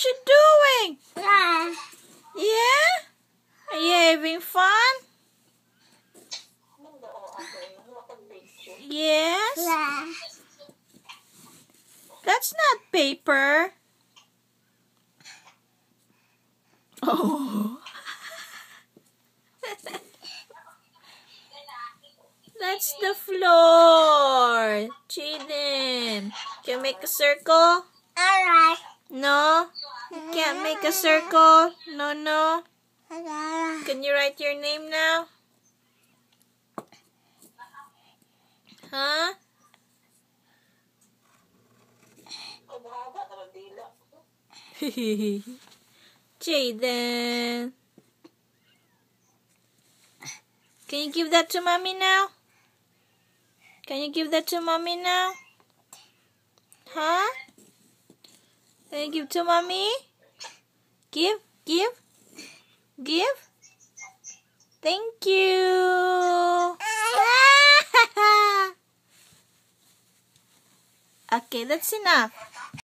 What you doing? Yeah. Yeah? Are you having fun? Yes? Yeah. That's not paper. Oh. That's the floor. Jaden. Can you make a circle? Alright. No? You can't make a circle? No? Alright. Can you write your name now? Huh? Jaden. Can you give that to mommy now? Can you give that to mommy now? Huh? Can you give to mommy? Give. Thank you. Okay, that's enough.